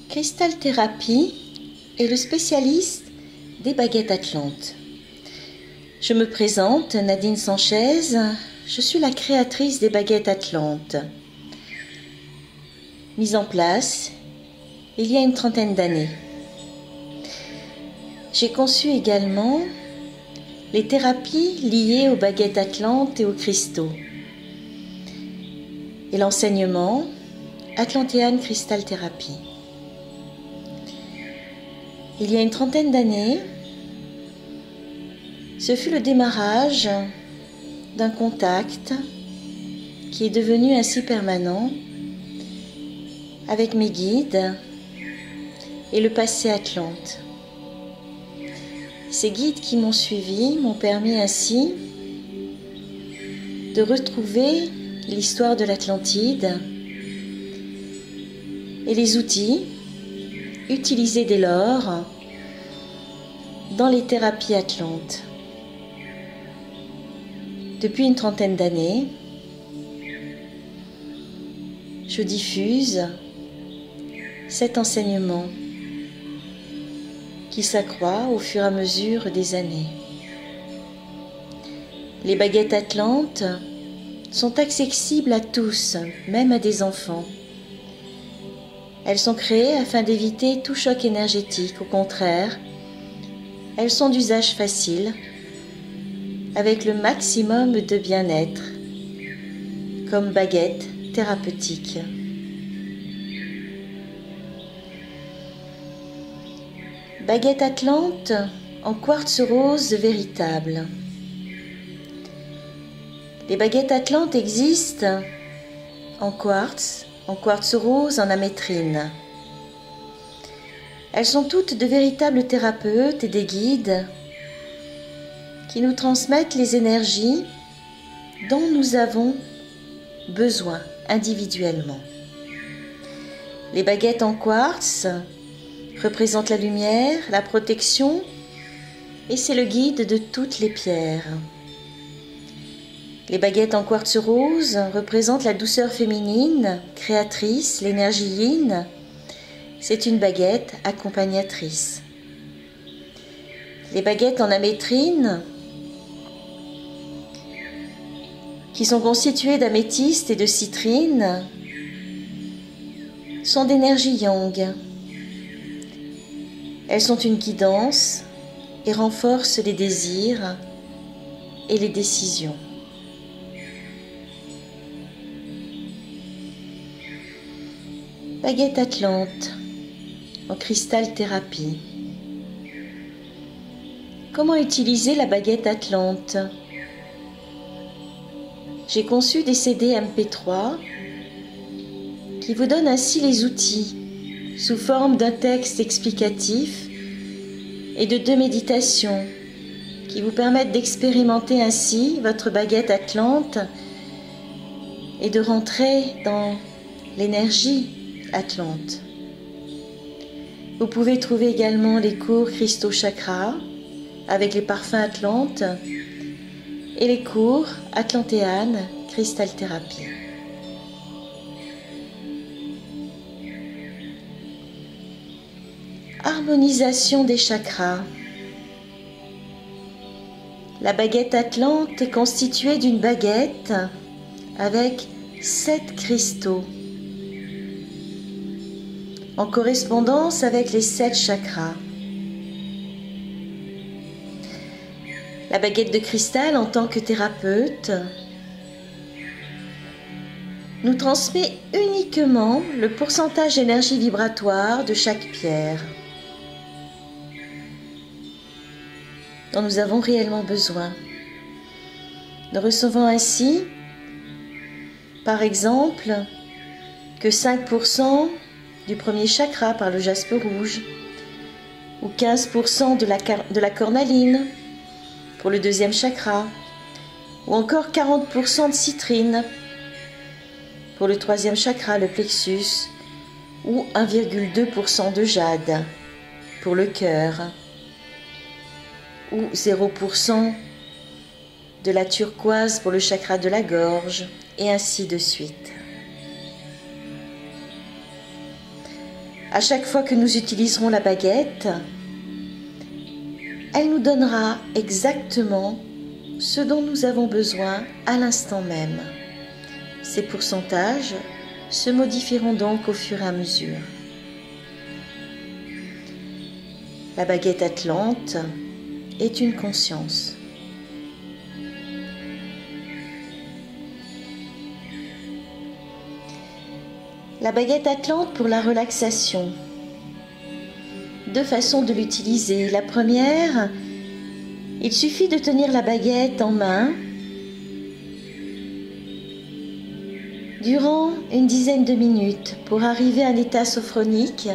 Crystal Therapy est le spécialiste des baguettes atlantes. Je me présente, Nadine Sanchez, je suis la créatrice des baguettes atlantes. Mise en place il y a une trentaine d'années. J'ai conçu également les thérapies liées aux baguettes atlantes et aux cristaux. Et l'enseignement Atlantean Crystal Therapy. Il y a une trentaine d'années, ce fut le démarrage d'un contact qui est devenu ainsi permanent avec mes guides et le passé atlante. Ces guides qui m'ont suivi m'ont permis ainsi de retrouver l'histoire de l'Atlantide et les outils utilisés dès lors dans les thérapies atlantes. Depuis une trentaine d'années, je diffuse cet enseignement qui s'accroît au fur et à mesure des années. Les baguettes atlantes sont accessibles à tous, même à des enfants. Elles sont créées afin d'éviter tout choc énergétique. Au contraire, elles sont d'usage facile, avec le maximum de bien-être, comme baguettes thérapeutiques. Baguette atlante en quartz rose véritable. Les baguettes atlantes existent en quartz rose, en amétrine. Elles sont toutes de véritables thérapeutes et des guides qui nous transmettent les énergies dont nous avons besoin individuellement. Les baguettes en quartz représentent la lumière, la protection, et c'est le guide de toutes les pierres. Les baguettes en quartz rose représentent la douceur féminine, créatrice, l'énergie yin. C'est une baguette accompagnatrice. Les baguettes en amétrine, qui sont constituées d'améthyste et de citrine, sont d'énergie yang. Elles sont une guidance et renforcent les désirs et les décisions. Baguette atlante en cristal thérapie. Comment utiliser la baguette atlante? J'ai conçu des CD MP3 qui vous donnent ainsi les outils sous forme d'un texte explicatif et de 2 méditations qui vous permettent d'expérimenter ainsi votre baguette atlante et de rentrer dans l'énergie atlante. Vous pouvez trouver également les cours Cristaux Chakra avec les parfums atlantes et les cours Atlantean Crystal Therapy. Harmonisation des chakras. La baguette atlante est constituée d'une baguette avec 7 cristaux en correspondance avec les 7 chakras. La baguette de cristal en tant que thérapeute nous transmet uniquement le pourcentage d'énergie vibratoire de chaque pierre dont nous avons réellement besoin. Nous recevons ainsi, par exemple, que 5% du premier chakra par le jaspe rouge, ou 15% de la cornaline pour le deuxième chakra, ou encore 40% de citrine pour le troisième chakra, le plexus, ou 1,2% de jade pour le cœur, ou 0% de la turquoise pour le chakra de la gorge, et ainsi de suite. À chaque fois que nous utiliserons la baguette, elle nous donnera exactement ce dont nous avons besoin à l'instant même. Ces pourcentages se modifieront donc au fur et à mesure. La baguette Atlante est une conscience. La baguette Atlante pour la relaxation. Deux façons de l'utiliser. La première, il suffit de tenir la baguette en main durant une dizaine de minutes pour arriver à un état sophronique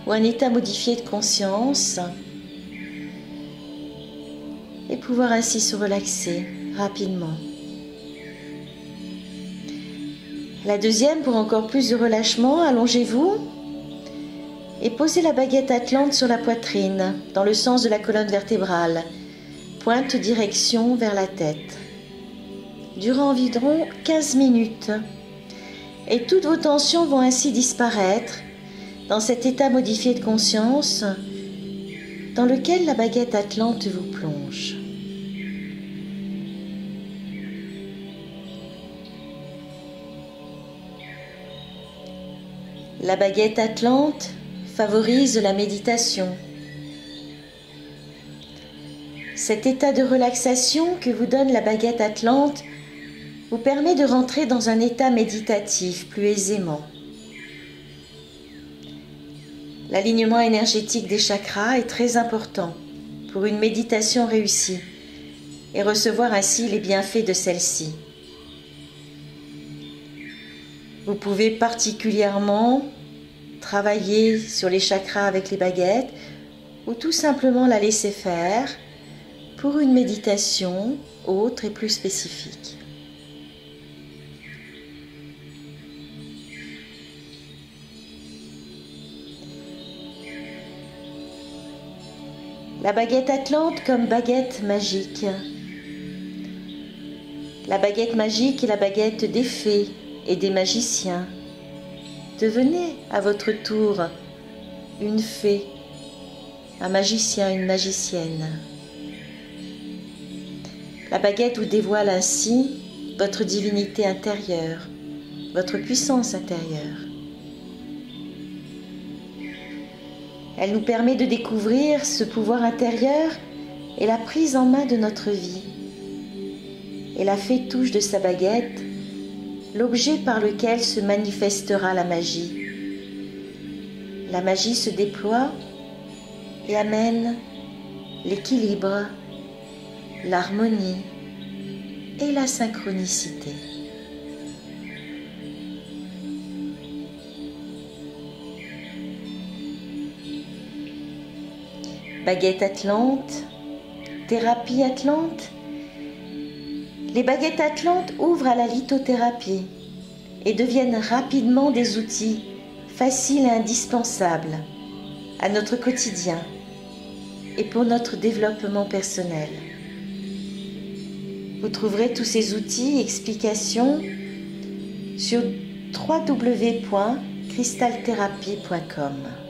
ou un état modifié de conscience et pouvoir ainsi se relaxer rapidement. La deuxième, pour encore plus de relâchement, allongez-vous et posez la baguette Atlante sur la poitrine, dans le sens de la colonne vertébrale, pointe direction vers la tête. Durant environ 15 minutes. Et toutes vos tensions vont ainsi disparaître dans cet état modifié de conscience dans lequel la baguette Atlante vous plonge. La baguette Atlante favorise la méditation. Cet état de relaxation que vous donne la baguette Atlante vous permet de rentrer dans un état méditatif plus aisément. L'alignement énergétique des chakras est très important pour une méditation réussie et recevoir ainsi les bienfaits de celle-ci. Vous pouvez particulièrement travailler sur les chakras avec les baguettes ou tout simplement la laisser faire pour une méditation autre et plus spécifique. La baguette Atlante comme baguette magique. La baguette magique est la baguette des fées et des magiciens. Devenez à votre tour une fée, un magicien, une magicienne. La baguette vous dévoile ainsi votre divinité intérieure, votre puissance intérieure. Elle nous permet de découvrir ce pouvoir intérieur et la prise en main de notre vie. Et la fée touche de sa baguette l'objet par lequel se manifestera la magie. La magie se déploie et amène l'équilibre, l'harmonie et la synchronicité. Baguette Atlante, thérapie Atlante. Les baguettes Atlantes ouvrent à la lithothérapie et deviennent rapidement des outils faciles et indispensables à notre quotidien et pour notre développement personnel. Vous trouverez tous ces outils et explications sur www.crystaltherapie.com.